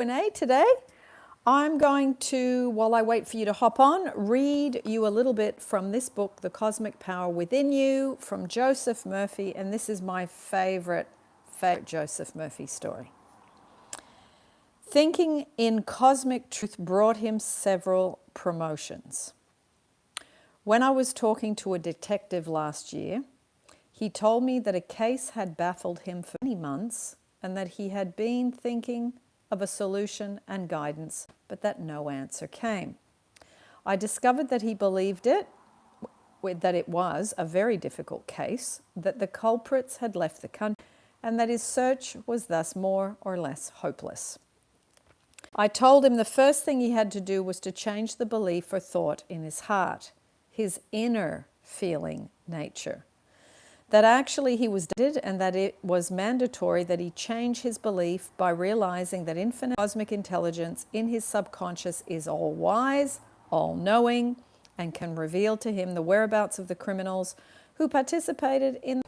Q&A today. I'm going to, while I wait for you to hop on, read you a little bit from this book, The Cosmic Power Within You, from Joseph Murphy, and this is my favorite Joseph Murphy story. Thinking in cosmic truth brought him several promotions. When I was talking to a detective last year, he told me that a case had baffled him for many months and that he had been thinking of a solution and guidance, but that no answer came. I discovered that he believed that it was a very difficult case, that the culprits had left the country, and that his search was thus more or less hopeless. I told him the first thing he had to do was to change the belief or thought in his heart, his inner feeling nature. That actually he was dead and that it was mandatory that he change his belief by realizing that infinite cosmic intelligence in his subconscious is all wise, all knowing, and can reveal to him the whereabouts of the criminals who participated in.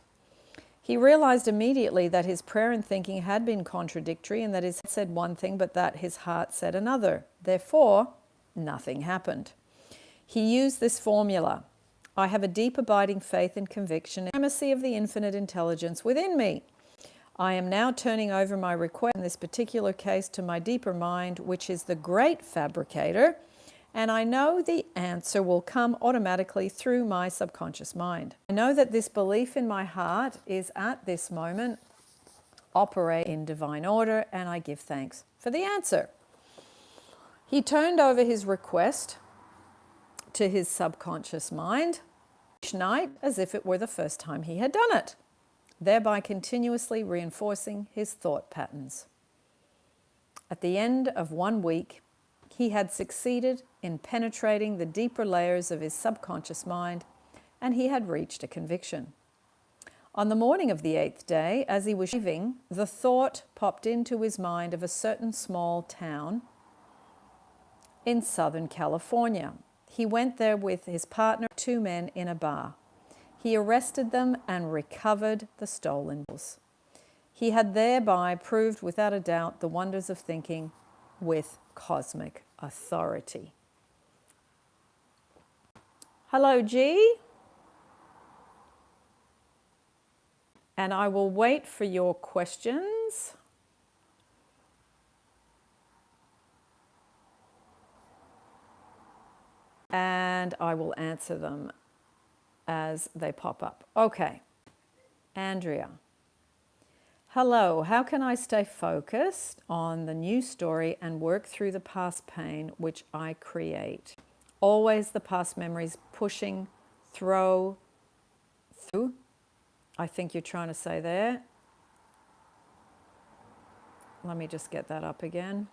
He realized immediately that his prayer and thinking had been contradictory and that his head said one thing but that his heart said another. Therefore, nothing happened. He used this formula. I have a deep abiding faith and conviction in the primacy of the infinite intelligence within me. I am now turning over my request in this particular case to my deeper mind, which is the great fabricator, and I know the answer will come automatically through my subconscious mind. I know that this belief in my heart is at this moment operating in divine order, and I give thanks for the answer. He turned over his request to his subconscious mind each night as if it were the first time he had done it, thereby continuously reinforcing his thought patterns. At the end of 1 week, he had succeeded in penetrating the deeper layers of his subconscious mind, and he had reached a conviction. On the morning of the 8th day, as he was shaving, the thought popped into his mind of a certain small town in Southern California. He went there with his partner, 2 men in a bar. He arrested them and recovered the stolen bills. He had thereby proved without a doubt the wonders of thinking with cosmic authority. Hello, G. And I will wait for your questions. And I will answer them as they pop up. Okay, Andrea. Hello, how can I stay focused on the new story and work through the past pain which I create? Always the past memories pushing through. I think you're trying to say there. Let me just get that up again.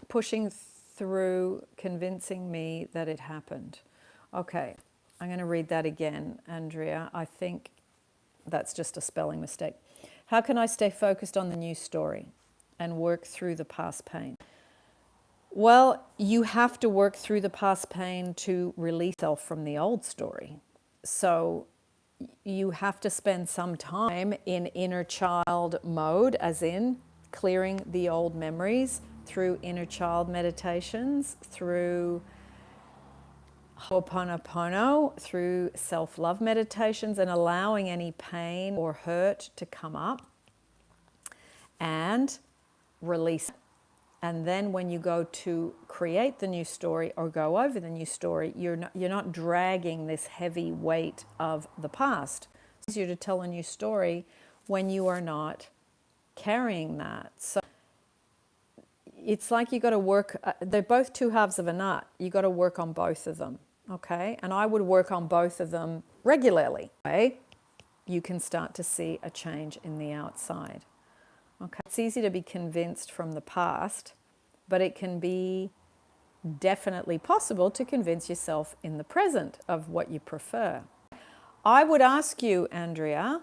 Pushing through convincing me that it happened. Okay, I'm going to read that again, Andrea. I think that's just a spelling mistake. How can I stay focused on the new story and work through the past pain? Well, you have to work through the past pain to release yourself from the old story. So you have to spend some time in inner child mode, as in clearing the old memories, through inner child meditations, through Ho'oponopono, through self-love meditations, and allowing any pain or hurt to come up and release it. And then when you go to create the new story or go over the new story, you're not dragging this heavy weight of the past. It's easier to tell a new story when you are not carrying that. So it's like you got to work, they're both 2 halves of a nut. You got to work on both of them, okay? And I would work on both of them regularly, okay? You can start to see a change in the outside, okay? It's easy to be convinced from the past, but it can be definitely possible to convince yourself in the present of what you prefer. I would ask you, Andrea,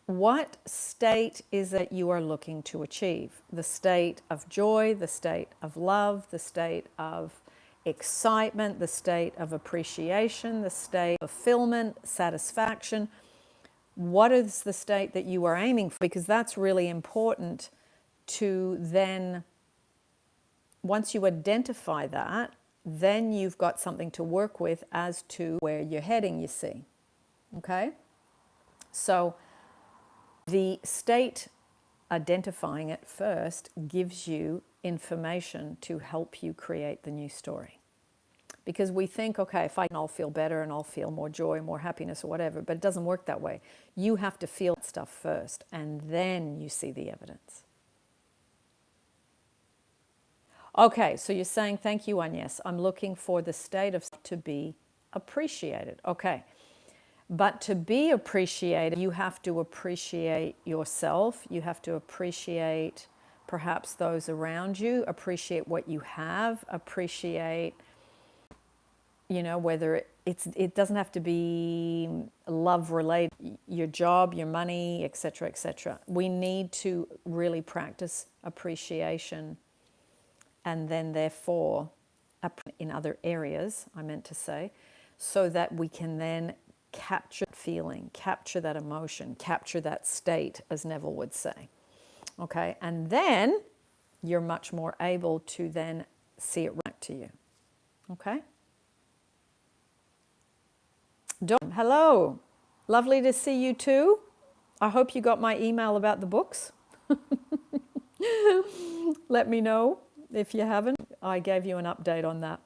what state is it you are looking to achieve? The state of joy, the state of love, the state of excitement, the state of appreciation, the state of fulfillment, satisfaction. What is the state that you are aiming for? Because that's really important to then, once you identify that, then you've got something to work with as to where you're heading, you see. Okay? So the state, identifying it first, gives you information to help you create the new story. Because we think, okay, if I'll feel better and I'll feel more joy, more happiness or whatever, but it doesn't work that way. You have to feel stuff first and then you see the evidence. Okay, so you're saying, thank you, Agnes. I'm looking for the state of to be appreciated. Okay, but to be appreciated, you have to appreciate yourself. You have to appreciate perhaps those around you, appreciate what you have, appreciate, you know, whether it doesn't have to be love related, your job, your money, etc., etc. We need to really practice appreciation, and then therefore in other areas, I meant to say, so that we can then capture feeling, capture that emotion, capture that state, as Neville would say. Okay, and then you're much more able to then see it back to you. Okay? Dawn, hello. Lovely to see you too. I hope you got my email about the books. Let me know if you haven't. I gave you an update on that.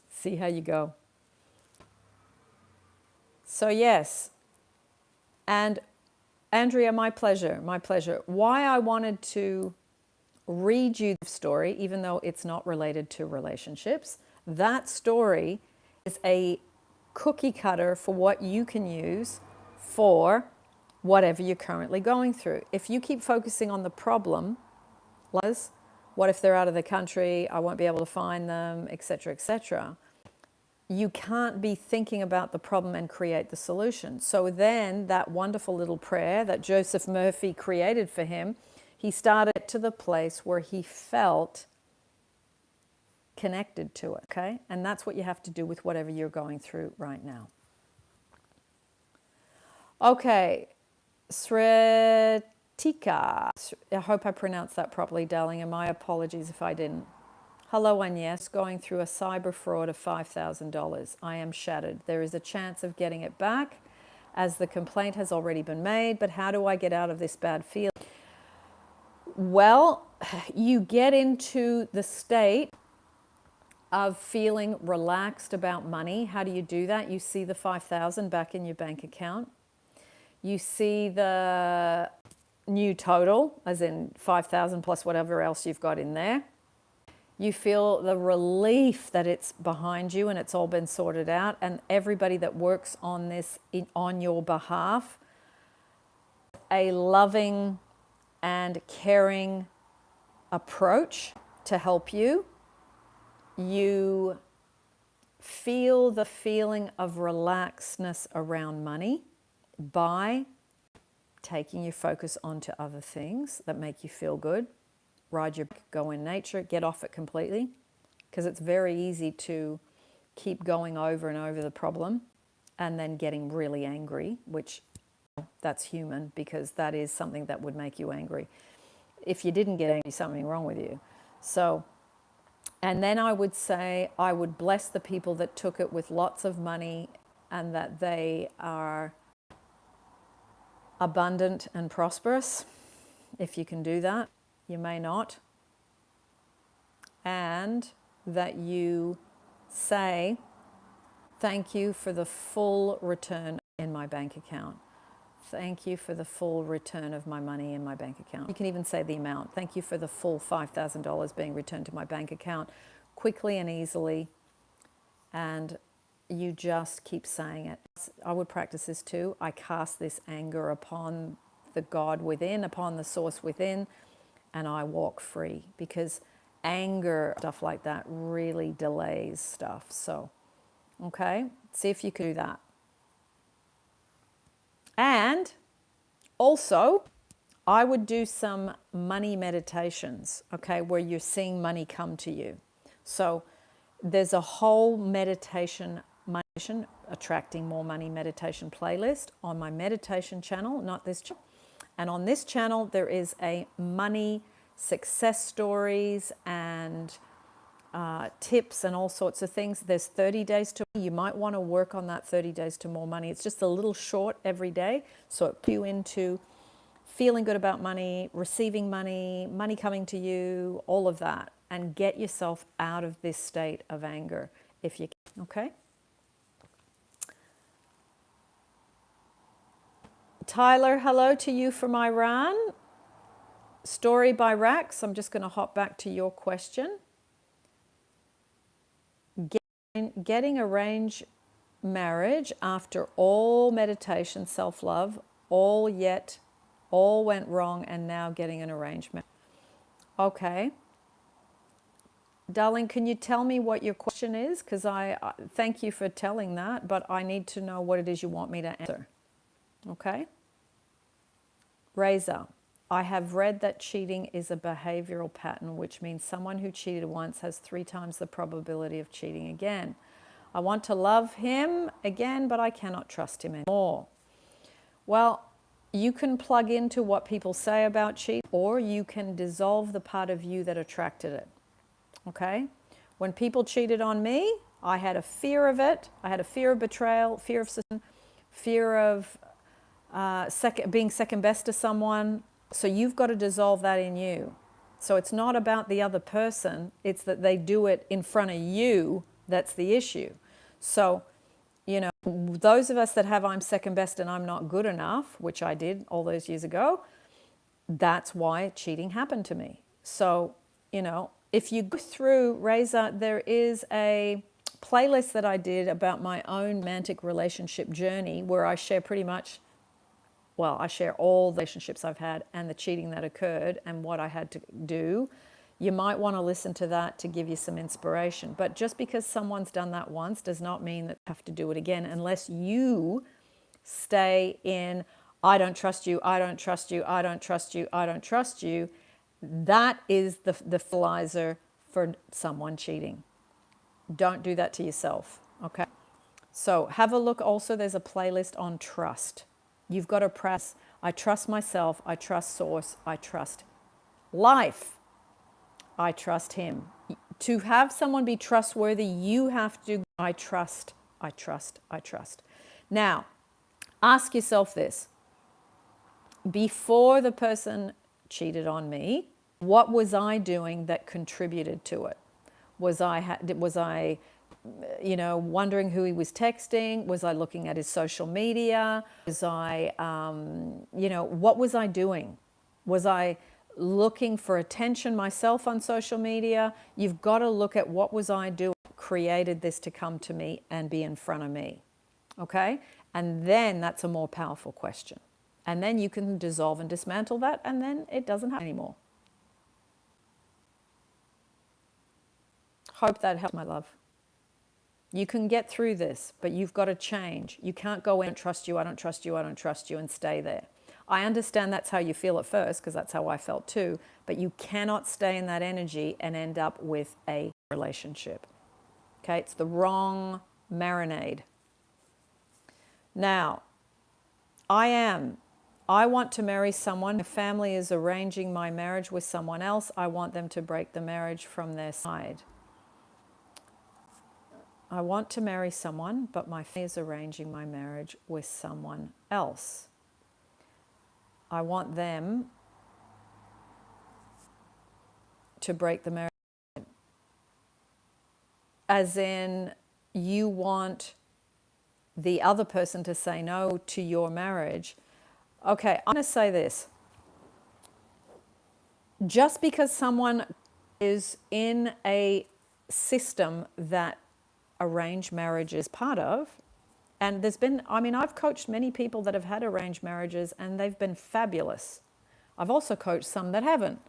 See how you go. So yes, and Andrea, my pleasure, my pleasure. Why I wanted to read you the story, even though it's not related to relationships, that story is a cookie cutter for what you can use for whatever you're currently going through. If you keep focusing on the problem, what if they're out of the country, I won't be able to find them, etc., etc., you can't be thinking about the problem and create the solution. So then that wonderful little prayer that Joseph Murphy created for him, he started to the place where he felt connected to it, okay? And that's what you have to do with whatever you're going through right now. Okay, Sretika. I hope I pronounced that properly, darling, and my apologies if I didn't. Hello, Agnes. Going through a cyber fraud of $5,000. I am shattered. There is a chance of getting it back as the complaint has already been made, but how do I get out of this bad feeling? Well, you get into the state of feeling relaxed about money. How do you do that? You see the 5,000 back in your bank account. You see the new total, as in 5,000 plus whatever else you've got in there. You feel the relief that it's behind you and it's all been sorted out, and everybody that works on this on your behalf, a loving and caring approach to help you. You feel the feeling of relaxedness around money by taking your focus onto other things that make you feel good. Ride your bike, go in nature, get off it completely, because it's very easy to keep going over and over the problem and then getting really angry, which that's human, because that is something that would make you angry. If you didn't get angry, something wrong with you. So, and then I would say I would bless the people that took it with lots of money and that they are abundant and prosperous, if you can do that. You may not. And that you say, thank you for the full return in my bank account. Thank you for the full return of my money in my bank account. You can even say the amount. Thank you for the full $5,000 being returned to my bank account quickly and easily. And you just keep saying it. I would practice this too. I cast this anger upon the God within, upon the source within, and I walk free, because anger, stuff like that, really delays stuff. So, okay, see if you can do that. And also, I would do some money meditations, okay, where you're seeing money come to you. So there's a whole meditation, attracting more money meditation playlist on my meditation channel, not this channel. And on this channel, there is a money success stories and tips and all sorts of things. There's 30 days to, you might want to work on that 30 days to more money. It's just a little short every day. So it puts you into feeling good about money, receiving money, money coming to you, all of that. And get yourself out of this state of anger if you can, okay? Tyler, hello to you from Iran. Story by Rax. I'm just going to hop back to your question. Getting arranged marriage after all meditation, self-love, all went wrong, and now getting an arrangement. Okay. Darling, can you tell me what your question is? Because I thank you for telling that, but I need to know what it is you want me to answer. Okay? Razor, I have read that cheating is a behavioral pattern, which means someone who cheated once has 3 times the probability of cheating again. I want to love him again, but I cannot trust him anymore. Well, you can plug into what people say about cheating, or you can dissolve the part of you that attracted it. Okay? When people cheated on me, I had a fear of it. I had a fear of betrayal, fear of sin, fear of being second best to someone. So you've got to dissolve that in you. So it's not about the other person. It's that they do it in front of you. That's the issue. So, you know, those of us that have I'm second best and I'm not good enough, which I did all those years ago, that's why cheating happened to me. So, you know, if you go through Reza, there is a playlist that I did about my own romantic relationship journey where I share pretty much, well, I share all the relationships I've had and the cheating that occurred and what I had to do. You might want to listen to that to give you some inspiration. But just because someone's done that once does not mean that you have to do it again unless you stay in, I don't trust you, I don't trust you, I don't trust you, I don't trust you. That is the fertilizer for someone cheating. Don't do that to yourself, okay? So have a look also, there's a playlist on trust. You've got to press, I trust myself, I trust source, I trust life, I trust him. To have someone be trustworthy, you have to, I trust, I trust, I trust. Now, ask yourself this. Before the person cheated on me, what was I doing that contributed to it? Was I, you know, wondering who he was texting? Was I looking at his social media? Was I, you know, what was I doing? Was I looking for attention myself on social media? You've got to look at what was I doing that created this to come to me and be in front of me, okay? And then that's a more powerful question. And then you can dissolve and dismantle that, and then it doesn't happen anymore. Hope that helps, my love. You can get through this, but you've got to change. You can't go in, I don't trust you, I don't trust you, I don't trust you, and stay there. I understand that's how you feel at first, because that's how I felt too, but you cannot stay in that energy and end up with a relationship. Okay, it's the wrong marinade. Now, I want to marry someone. My family is arranging my marriage with someone else. I want them to break the marriage from their side. I want to marry someone, but my family is arranging my marriage with someone else. I want them to break the marriage. As in, you want the other person to say no to your marriage. Okay, I'm going to say this. Just because someone is in a system that arranged marriage is part of, and there's been, I mean, I've coached many people that have had arranged marriages and they've been fabulous. I've also coached some that haven't.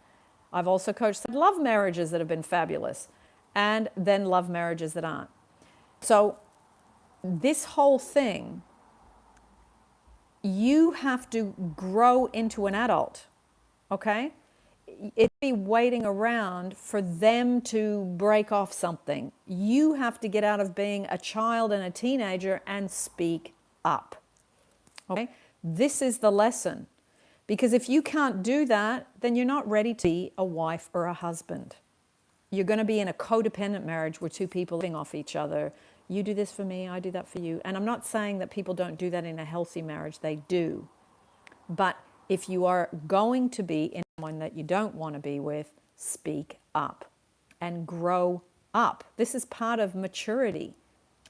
I've also coached some love marriages that have been fabulous, and then love marriages that aren't. So this whole thing, you have to grow into an adult, okay? It'd be waiting around for them to break off something. You have to get out of being a child and a teenager and speak up, okay? This is the lesson. Because if you can't do that, then you're not ready to be a wife or a husband. You're going to be in a codependent marriage where two people are living off each other. You do this for me, I do that for you. And I'm not saying that people don't do that in a healthy marriage. They do. But if you are going to be in someone that you don't want to be with, speak up and grow up. This is part of maturity.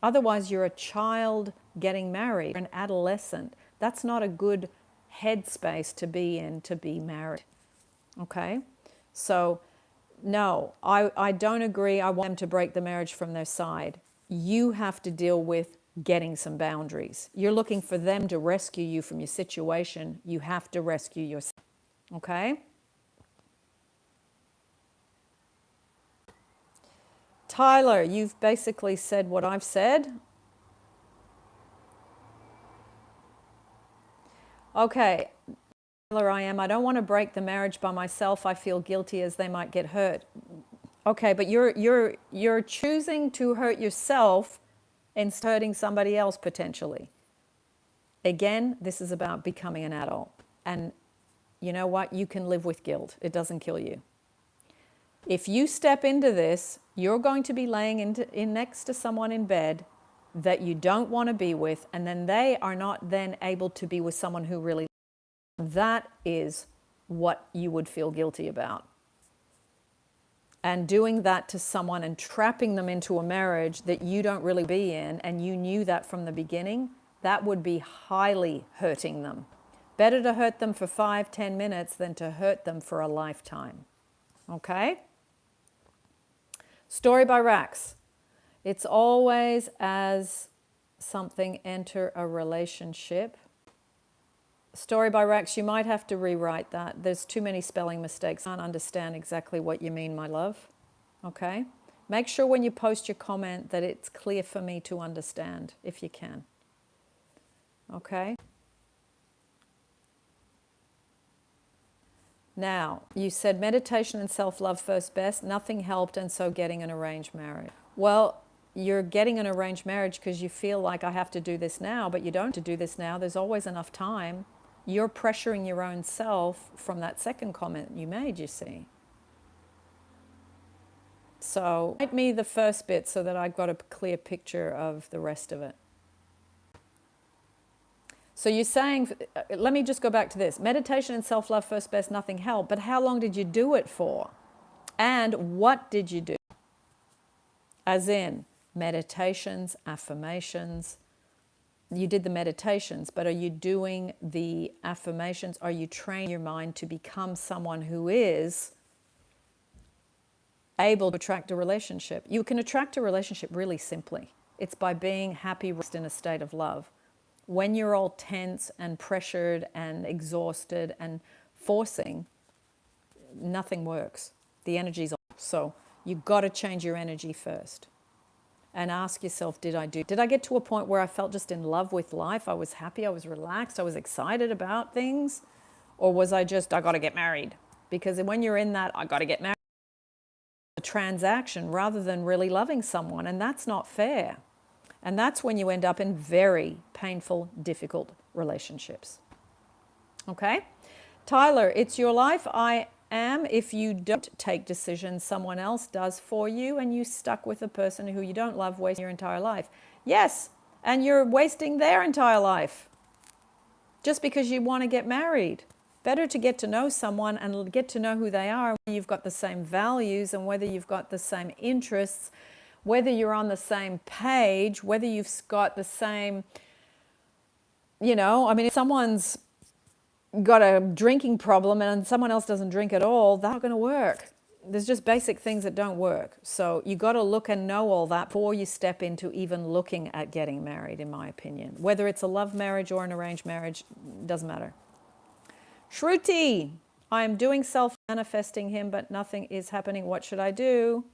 Otherwise, you're a child getting married, an adolescent. That's not a good headspace to be in to be married. Okay? So, no, I don't agree. I want them to break the marriage from their side. You have to deal with getting some boundaries. You're looking for them to rescue you from your situation. You have to rescue yourself. Okay? Tyler, you've basically said what I've said. Okay, Tyler, I don't want to break the marriage by myself. I feel guilty as they might get hurt. Okay, but you're choosing to hurt yourself instead of hurting somebody else potentially. Again, this is about becoming an adult. And you know what? You can live with guilt. It doesn't kill you. If you step into this, you're going to be laying in next to someone in bed that you don't want to be with, and then they are not then able to be with someone who really. That is what you would feel guilty about. And doing that to someone and trapping them into a marriage that you don't really be in, and you knew that from the beginning, that would be highly hurting them. Better to hurt them for 5-10 minutes than to hurt them for a lifetime. Okay? Story by Rax. It's always as something enter a relationship. Story by Rax, you might have to rewrite that. There's too many spelling mistakes. I can't understand exactly what you mean, my love. Okay? Make sure when you post your comment that it's clear for me to understand, if you can. Okay? Now, you said meditation and self-love first best. Nothing helped, and so getting an arranged marriage. Well, you're getting an arranged marriage because you feel like I have to do this now, but you don't have to do this now. There's always enough time. You're pressuring your own self from that second comment you made, you see. So, write me the first bit so that I've got a clear picture of the rest of it. So you're saying, let me just go back to this. Meditation and self-love first best, nothing helped. But how long did you do it for? And what did you do? As in meditations, affirmations. You did the meditations, but are you doing the affirmations? Are you training your mind to become someone who is able to attract a relationship? You can attract a relationship really simply. It's by being happy, in a state of love. When you're all tense and pressured and exhausted and forcing, nothing works. The energy's off. So you've got to change your energy first. And ask yourself, did I get to a point where I felt just in love with life? I was happy, I was relaxed, I was excited about things? Or was I got to get married? Because when you're in that, I got to get married, a transaction rather than really loving someone. And that's not fair. And that's when you end up in very painful, difficult relationships. Okay? Tyler, it's your life. I am. If you don't take decisions, someone else does for you, and you stuck with a person who you don't love, wasting your entire life. Yes, and you're wasting their entire life just because you want to get married. Better to get to know someone and get to know who they are, whether you've got the same values and whether you've got the same interests, whether you're on the same page, whether you've got the same, if someone's got a drinking problem and someone else doesn't drink at all, that's not going to work. There's just basic things that don't work. So you got to look and know all that before you step into even looking at getting married, in my opinion. Whether it's a love marriage or an arranged marriage, doesn't matter. Shruti, I am doing self-manifesting him, but nothing is happening. What should I do?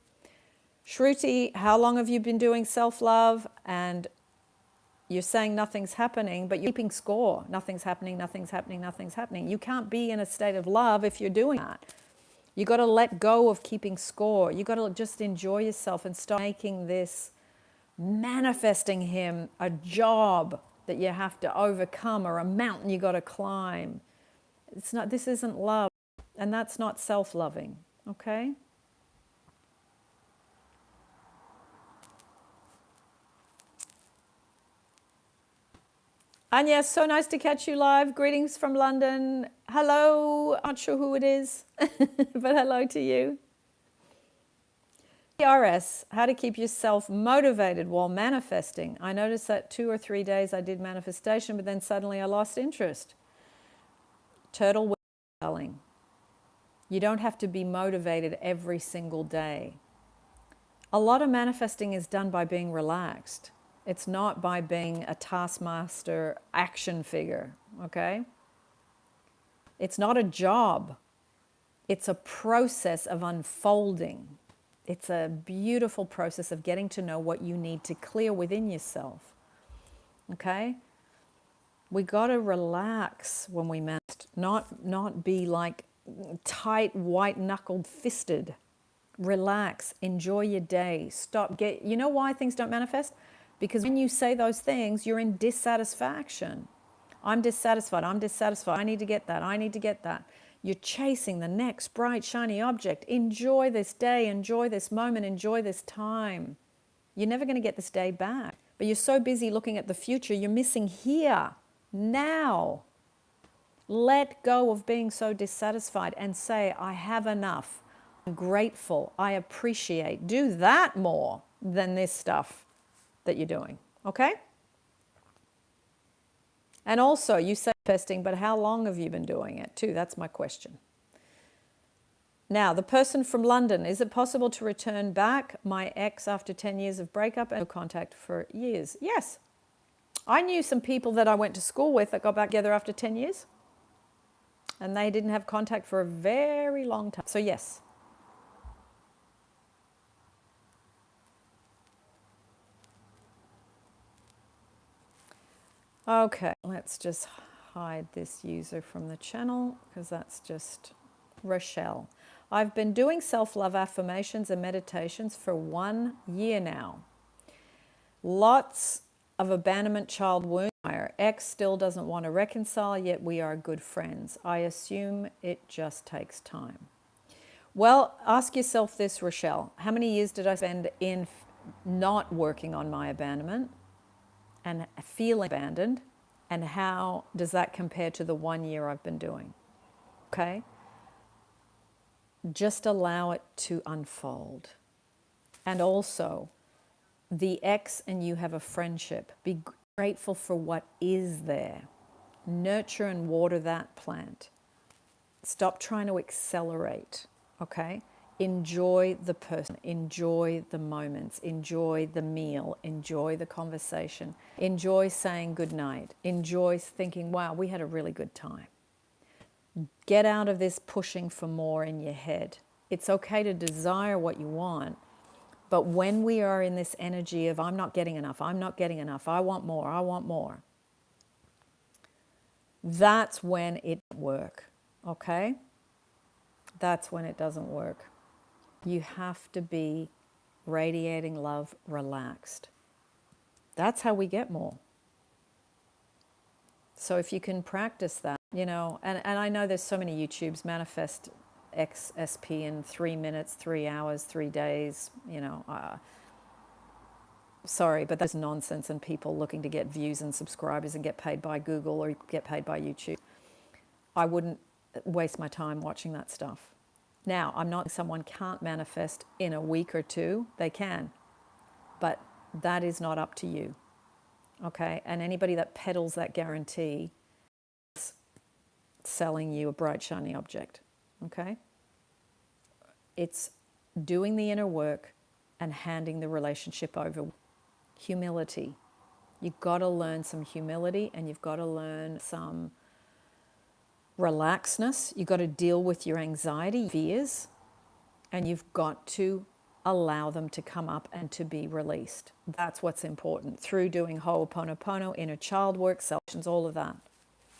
Shruti, how long have you been doing self-love? And you're saying nothing's happening, but you're keeping score. Nothing's happening, nothing's happening, nothing's happening. You can't be in a state of love if you're doing that. You got to let go of keeping score. You got to just enjoy yourself and stop making this manifesting him a job that you have to overcome or a mountain you got to climb. It's not, this isn't love, and that's not self-loving, okay? Agnes, so nice to catch you live. Greetings from London. Hello, not sure who it is, but hello to you. PRS, how to keep yourself motivated while manifesting. I noticed that 2 or 3 days I did manifestation, but then suddenly I lost interest. Turtle telling. You don't have to be motivated every single day. A lot of manifesting is done by being relaxed. It's not by being a taskmaster action figure, okay? It's not a job. It's a process of unfolding. It's a beautiful process of getting to know what you need to clear within yourself, okay? We got to relax when we manifest, not be like tight, white-knuckled fisted. Relax, enjoy your day, you know why things don't manifest? Because when you say those things, you're in dissatisfaction. I'm dissatisfied, I need to get that, I need to get that. You're chasing the next bright, shiny object. Enjoy this day, enjoy this moment, enjoy this time. You're never going to get this day back. But you're so busy looking at the future, you're missing here, now. Let go of being so dissatisfied and say, I have enough. I'm grateful. I appreciate. Do that more than this stuff that you're doing. Okay? And also, you say manifesting, but how long have you been doing it too? That's my question. Now, the person from London, is it possible to return back my ex after 10 years of breakup and no contact for years? Yes. I knew some people that I went to school with that got back together after 10 years. And they didn't have contact for a very long time. So yes. Okay, let's just hide this user from the channel because that's just Rochelle. I've been doing self-love affirmations and meditations for 1 year now. Lots of abandonment, child wound. Our ex still doesn't want to reconcile, yet we are good friends. I assume it just takes time. Well, ask yourself this, Rochelle. How many years did I spend in not working on my abandonment and feeling abandoned? And how does that compare to the 1 year I've been doing? Okay? Just allow it to unfold. And also, the ex and you have a friendship. Be grateful for what is there. Nurture and water that plant. Stop trying to accelerate, okay? Enjoy the person, enjoy the moments, enjoy the meal, enjoy the conversation, enjoy saying goodnight, enjoy thinking, wow, we had a really good time. Get out of this pushing for more in your head. It's okay to desire what you want, but when we are in this energy of I'm not getting enough, I'm not getting enough, I want more, that's when it doesn't work, okay? That's when it doesn't work. You have to be radiating love, relaxed. That's how we get more. So if you can practice that, you know, and I know there's so many YouTubes, manifest XSP in 3 minutes, 3 hours, 3 days, you know. Sorry, but that's nonsense and people looking to get views and subscribers and get paid by Google or get paid by YouTube. I wouldn't waste my time watching that stuff. Now, I'm not saying someone can't manifest in a week or two. They can. But that is not up to you. Okay? And anybody that peddles that guarantee is selling you a bright, shiny object. Okay? It's doing the inner work and handing the relationship over. Humility. You've got to learn some humility and you've got to learn some relaxedness. You've got to deal with your anxiety, fears, and you've got to allow them to come up and to be released. That's what's important. Through doing Ho'oponopono, inner child work, sessions, all of that.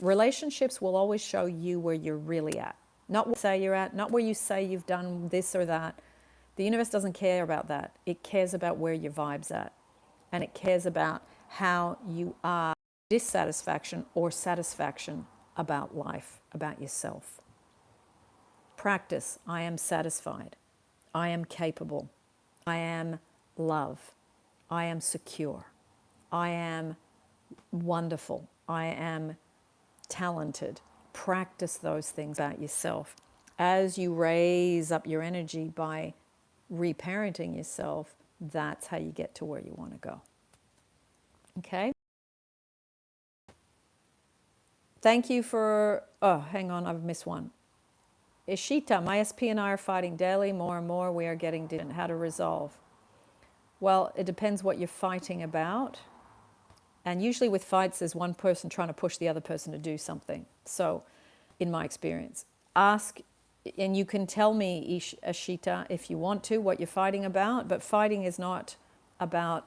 Relationships will always show you where you're really at. Not where you say you're at, not where you say you've done this or that. The universe doesn't care about that. It cares about where your vibe's at. And it cares about how you are dissatisfaction or satisfaction about life, about yourself. Practice. I am satisfied. I am capable. I am love. I am secure. I am wonderful. I am talented. Practice those things about yourself. As you raise up your energy by reparenting yourself, that's how you get to where you want to go. Okay? Thank you for, oh, hang on, I've missed one. Ishita, my SP and I are fighting daily. More and more we are getting different. How to resolve? Well, it depends what you're fighting about. And usually with fights, there's one person trying to push the other person to do something. So, in my experience, ask, and you can tell me, Ashita, if you want to, what you're fighting about. But fighting is not about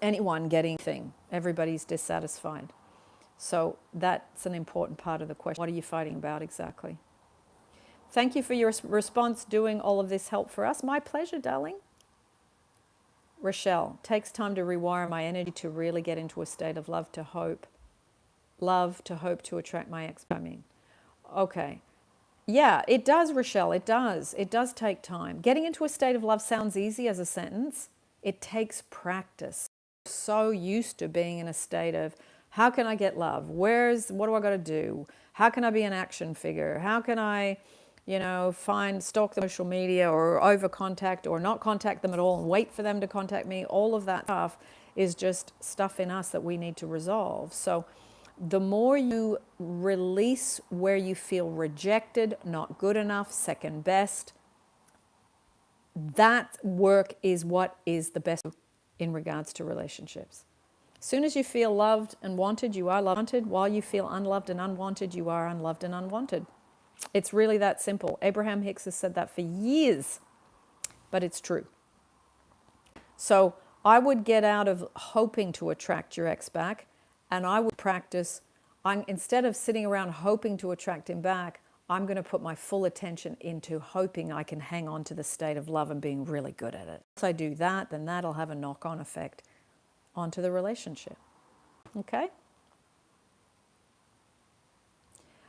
anyone getting anything. Everybody's dissatisfied. So that's an important part of the question. What are you fighting about exactly? Thank you for your response, doing all of this help for us. My pleasure, darling. Rochelle, takes time to rewire my energy to really get into a state of love to hope to attract my ex. Okay. Yeah, it does, Rochelle. It does. It does take time. Getting into a state of love sounds easy as a sentence. It takes practice. We're so used to being in a state of, how can I get love? What do I got to do? How can I be an action figure? How can I, stalk the social media or over contact or not contact them at all and wait for them to contact me? All of that stuff is just stuff in us that we need to resolve. So the more you release where you feel rejected, not good enough, second best, that work is what is the best in regards to relationships. As soon as you feel loved and wanted, you are wanted. While you feel unloved and unwanted, you are unloved and unwanted. It's really that simple. Abraham Hicks has said that for years, but it's true. So I would get out of hoping to attract your ex back, and I would practice, instead of sitting around hoping to attract him back, I'm going to put my full attention into hoping I can hang on to the state of love and being really good at it. Once I do that, then that'll have a knock-on effect onto the relationship. Okay?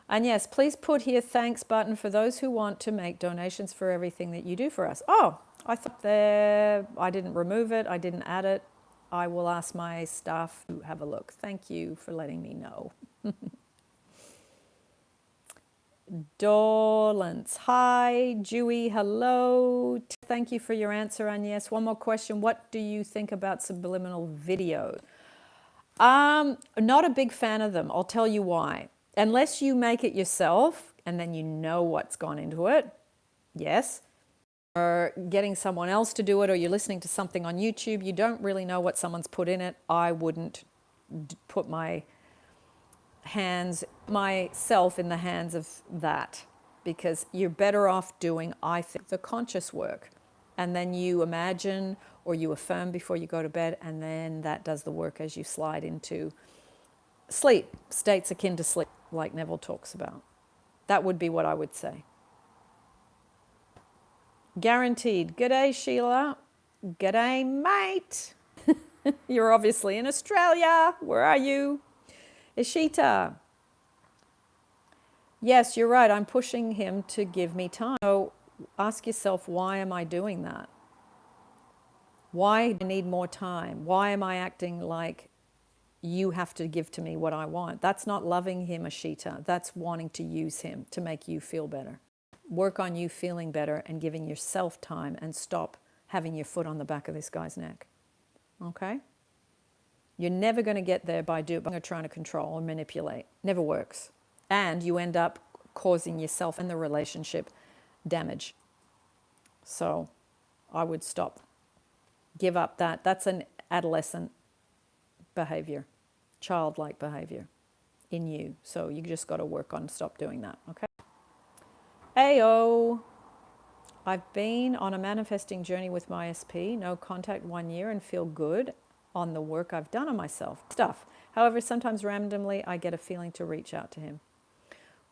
And yes, please put here thanks button for those who want to make donations for everything that you do for us. Oh, I thought I didn't remove it. I didn't add it. I will ask my staff to have a look. Thank you for letting me know. Dolence, hi. Dewey, hello. Thank you for your answer, Agnes. One more question. What do you think about subliminal videos? Not a big fan of them. I'll tell you why. Unless you make it yourself and then you know what's gone into it, yes. Or getting someone else to do it, or you're listening to something on YouTube, you don't really know what someone's put in it. I wouldn't put myself in the hands of that, because you're better off doing, I think, the conscious work. And then you imagine or you affirm before you go to bed, and then that does the work as you slide into sleep, states akin to sleep, like Neville talks about. That would be what I would say. Guaranteed. G'day, Sheila. G'day, mate. You're obviously in Australia. Where are you? Ishita. Yes, you're right. I'm pushing him to give me time. So ask yourself, why am I doing that? Why do I need more time? Why am I acting like you have to give to me what I want? That's not loving him, Ashita. That's wanting to use him to make you feel better. Work on you feeling better and giving yourself time, and stop having your foot on the back of this guy's neck. Okay? You're never going to get there by trying to control or manipulate. Never works. And you end up causing yourself and the relationship damage. So I would stop. Give up that. That's an adolescent behavior, childlike behavior in you. So you just got to work on stop doing that. Okay? Ayo. I've been on a manifesting journey with my SP, no contact 1 year, and feel good on the work I've done on myself. However, sometimes randomly I get a feeling to reach out to him.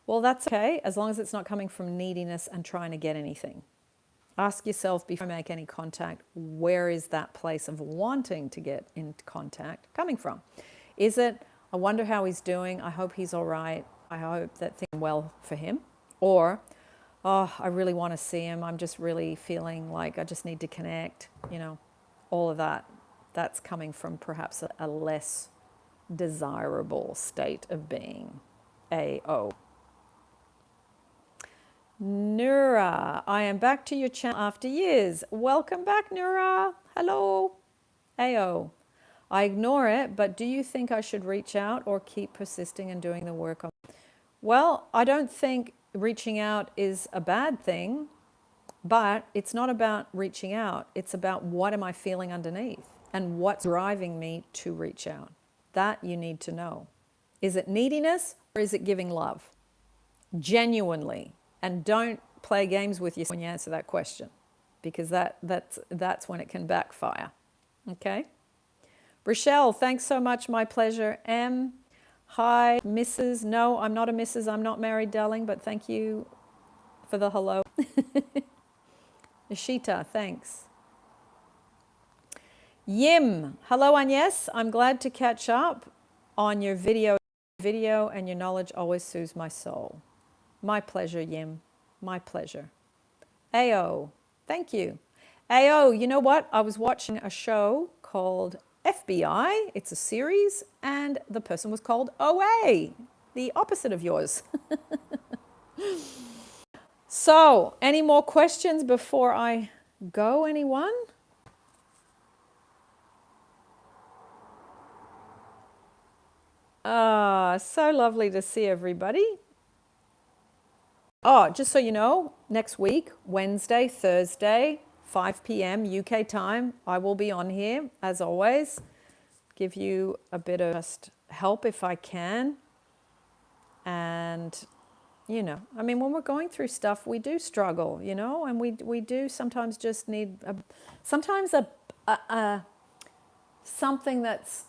Well, that's okay, as long as it's not coming from neediness and trying to get anything. Ask yourself before you make any contact, where is that place of wanting to get in contact coming from? Is it, I wonder how he's doing, I hope he's all right, I hope that things are well for him. Or, oh, I really want to see him. I'm just really feeling like I just need to connect, all of that. That's coming from perhaps a less desirable state of being. AO. Nura, I am back to your channel after years. Welcome back, Nura. Hello. AO. I ignore it, but do you think I should reach out or keep persisting and doing the work? Well, I don't think reaching out is a bad thing, but it's not about reaching out. It's about what am I feeling underneath and what's driving me to reach out. That you need to know. Is it neediness or is it giving love? Genuinely. And don't play games with yourself when you answer that question, because that's when it can backfire. Okay? Rochelle, thanks so much. My pleasure. M, hi. Mrs. No, I'm not a Mrs. I'm not married, darling, but thank you for the hello. Nishita, thanks. Yim, hello Agnes. I'm glad to catch up on your video, and your knowledge always soothes my soul. My pleasure, Yim. My pleasure. AO, thank you. AO, you know what? I was watching a show called FBI. It's a series, and the person was called OA, the opposite of yours. So, any more questions before I go, anyone? So lovely to see everybody. Oh, just so you know, next week, Wednesday, Thursday, 5 p.m. UK time, I will be on here, as always. Give you a bit of just help if I can. And, when we're going through stuff, we do struggle, and we do sometimes just need something that's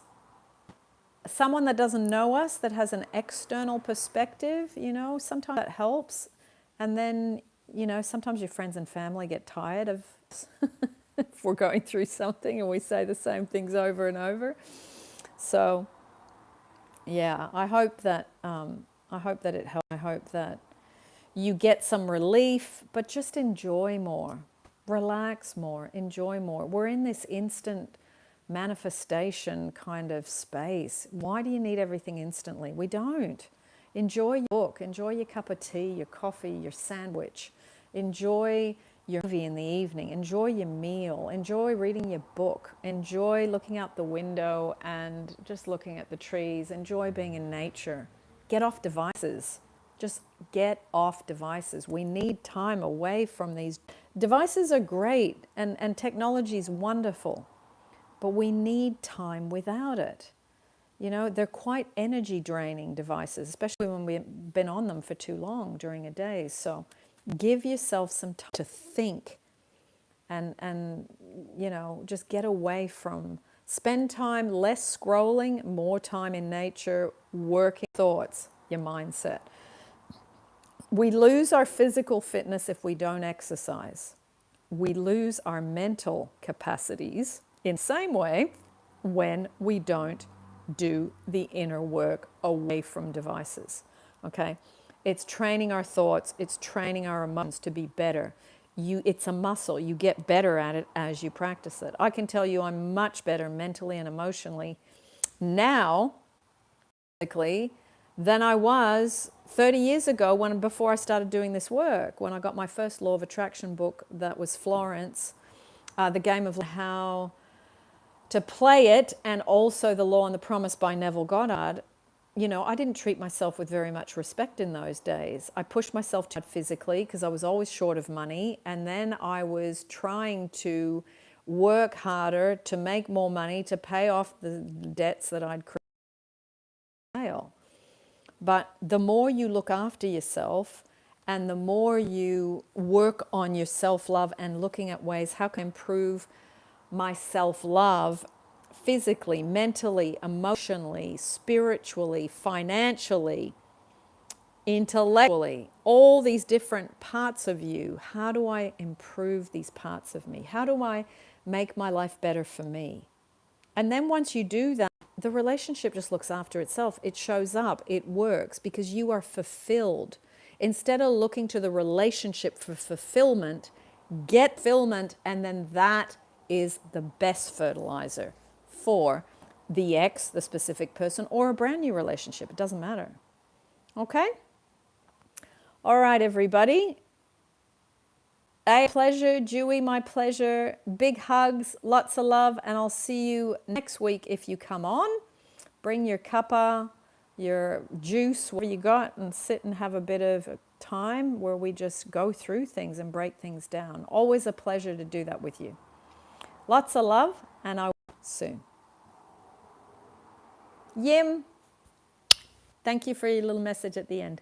someone that doesn't know us, that has an external perspective, sometimes that helps. And then, sometimes your friends and family get tired of if we're going through something and we say the same things over and over. So, yeah, I hope that it helps. I hope that you get some relief, but just enjoy more, relax more, enjoy more. We're in this instant manifestation kind of space. Why do you need everything instantly? We don't. Enjoy your book, enjoy your cup of tea, your coffee, your sandwich. Enjoy your movie in the evening, enjoy your meal, enjoy reading your book, enjoy looking out the window and just looking at the trees, enjoy being in nature. Get off devices. Just get off devices. We need time away from these. Devices are great and technology is wonderful, but we need time without it. They're quite energy draining devices, especially when we've been on them for too long during a day. So give yourself some time to think and just get away from, spend time, less scrolling, more time in nature, working thoughts, your mindset. We lose our physical fitness if we don't exercise. We lose our mental capacities in the same way when we don't do the inner work away from devices. Okay? It's training our thoughts, it's training our emotions to be better. It's a muscle. You get better at it as you practice it. I can tell you I'm much better mentally and emotionally now than I was 30 years ago before I started doing this work. When I got my first Law of Attraction book, that was Florence, The Game of How to Play It, and also The Law and the Promise by Neville Goddard. I didn't treat myself with very much respect in those days. I pushed myself too hard physically because I was always short of money, and then I was trying to work harder to make more money to pay off the debts that I'd created. But the more you look after yourself and the more you work on your self-love and looking at ways, how can I improve my self-love physically, mentally, emotionally, spiritually, financially, intellectually, all these different parts of you. How do I improve these parts of me? How do I make my life better for me? And then once you do that, the relationship just looks after itself. It shows up, it works because you are fulfilled. Instead of looking to the relationship for fulfillment, get fulfillment, and then that is the best fertilizer for the ex, the specific person, or a brand new relationship. It doesn't matter. Okay? All right, everybody. A pleasure, Dewey, my pleasure. Big hugs, lots of love, and I'll see you next week if you come on. Bring your cuppa, your juice, whatever you got, and sit and have a bit of time where we just go through things and break things down. Always a pleasure to do that with you. Lots of love, and I will soon. Yim, thank you for your little message at the end.